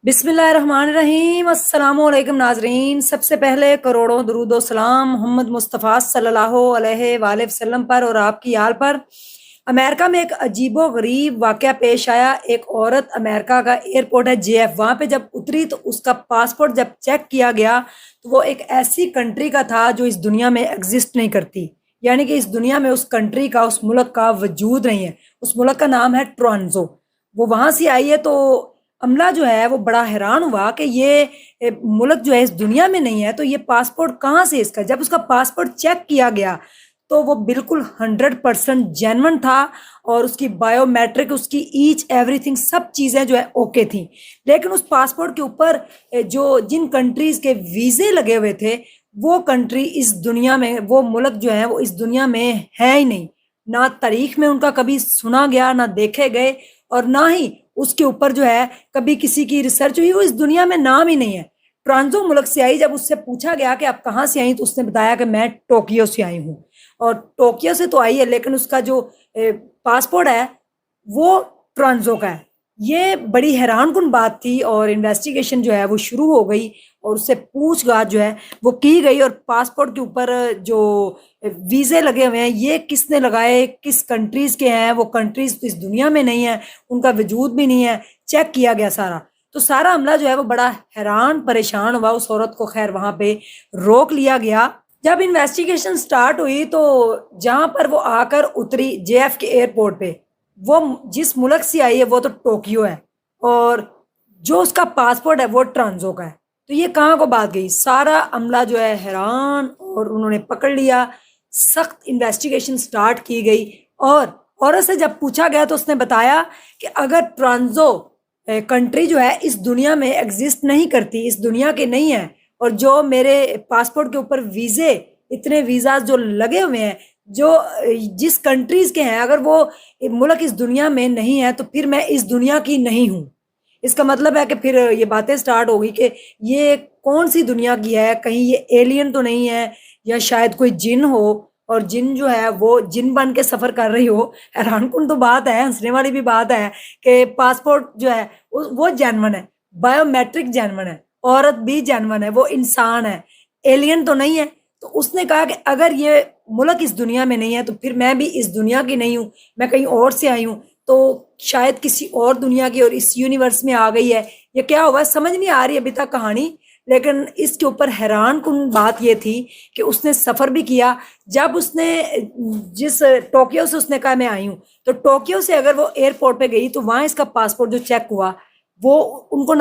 बिस्मिल्लाहिर्रहमानिर्रहीम। अस्सलामुअलैकुम नाजरीन। सबसे पहले करोड़ों दरूद व सलाम मोहम्मद मुस्तफ़ा सल्लल्लाहु अलैहि वसल्लम पर और आपकी आल पर। अमेरिका में एक अजीबो गरीब वाक़या पेश आया। एक औरत, अमेरिका का एयरपोर्ट है JF, वहाँ पे जब उतरी तो उसका पासपोर्ट जब चेक किया गया तो वो एक ऐसी कंट्री का था जो इस दुनिया में एग्जिस्ट नहीं करती, यानी कि इस दुनिया में उस कंट्री का, उस मुल्क का वजूद नहीं है। उस मुल्क का नाम है ट्रांजो। वो वहाँ से आई है तो अमला जो है वो बड़ा हैरान हुआ कि ये मुल्क जो है इस दुनिया में नहीं है, तो ये पासपोर्ट कहाँ से इसका। जब उसका पासपोर्ट चेक किया गया तो वो बिल्कुल 100% जेन्युइन था और उसकी बायोमेट्रिक, उसकी ईच एवरीथिंग, सब चीज़ें जो है ओके थी। लेकिन उस पासपोर्ट के ऊपर जो जिन कंट्रीज के वीज़े लगे हुए थे, वो कंट्री इस दुनिया में, वो मुल्क जो है वो इस दुनिया में है ही नहीं। ना तारीख में उनका कभी सुना गया, ना देखे गए, और ना ही उसके ऊपर जो है कभी किसी की रिसर्च हुई। वो इस दुनिया में नाम ही नहीं है। ट्रांजो मुल्क से आई। जब उससे पूछा गया कि आप कहाँ से आई, तो उसने बताया कि मैं टोक्यो से आई हूँ। और टोक्यो से तो आई है, लेकिन उसका जो पासपोर्ट है वो ट्रांजो का है। ये बड़ी हैरानकुन बात थी और इन्वेस्टिगेशन जो है वो शुरू हो गई और उससे पूछताछ जो है वो की गई। और पासपोर्ट के ऊपर जो वीज़े लगे हुए हैं, ये किसने लगाए, किस कंट्रीज़ के हैं, वो कंट्रीज़ इस दुनिया में नहीं है, उनका वजूद भी नहीं है। चेक किया गया सारा, तो सारा अमला जो है वो बड़ा हैरान परेशान हुआ। उस औरत को खैर वहाँ पे रोक लिया गया। जब इन्वेस्टिगेशन स्टार्ट हुई तो जहाँ पर वो आकर उतरी JF के एयरपोर्ट पे, वो जिस मुल्क से आई है वो तो टोक्यो है, और जो उसका पासपोर्ट है वो ट्रांजो का है। तो ये कहाँ को बात गई। सारा अमला जो है हैरान, और उन्होंने पकड़ लिया। सख्त इन्वेस्टिगेशन स्टार्ट की गई और औरत से जब पूछा गया तो उसने बताया कि अगर ट्रांजो कंट्री जो है इस दुनिया में एग्जिस्ट नहीं करती, इस दुनिया के नहीं है, और जो मेरे पासपोर्ट के ऊपर वीज़े, इतने वीज़ा जो लगे हुए हैं, जो जिस कंट्रीज़ के हैं, अगर वो मुल्क इस दुनिया में नहीं है तो फिर मैं इस दुनिया की नहीं हूँ। इसका मतलब है कि फिर ये बातें स्टार्ट होगी कि ये कौन सी दुनिया की है, कहीं ये एलियन तो नहीं है, या शायद कोई जिन हो, और जिन जो है वो जिन बन के सफ़र कर रही हो। हैरानकुन तो बात है, हंसने वाली भी बात है कि पासपोर्ट जो है वो जेन्युइन है, बायोमेट्रिक जेन्युइन है, औरत भी जेन्युइन है, वो इंसान है, एलियन तो नहीं है। तो उसने कहा कि अगर ये मुल्क इस दुनिया में नहीं है तो फिर मैं भी इस दुनिया की नहीं हूँ, मैं कहीं और से आई हूँ, तो शायद किसी और दुनिया की और इस यूनिवर्स में आ गई है। ये क्या हुआ समझ नहीं आ रही अभी तक कहानी। लेकिन इसके ऊपर हैरान कुन बात ये थी कि उसने सफ़र भी किया। जब उसने जिस टोक्यो से उसने कहा मैं आई हूँ, तो टोक्यो से अगर वो एयरपोर्ट पे गई तो वहाँ इसका पासपोर्ट जो चेक हुआ वो उनको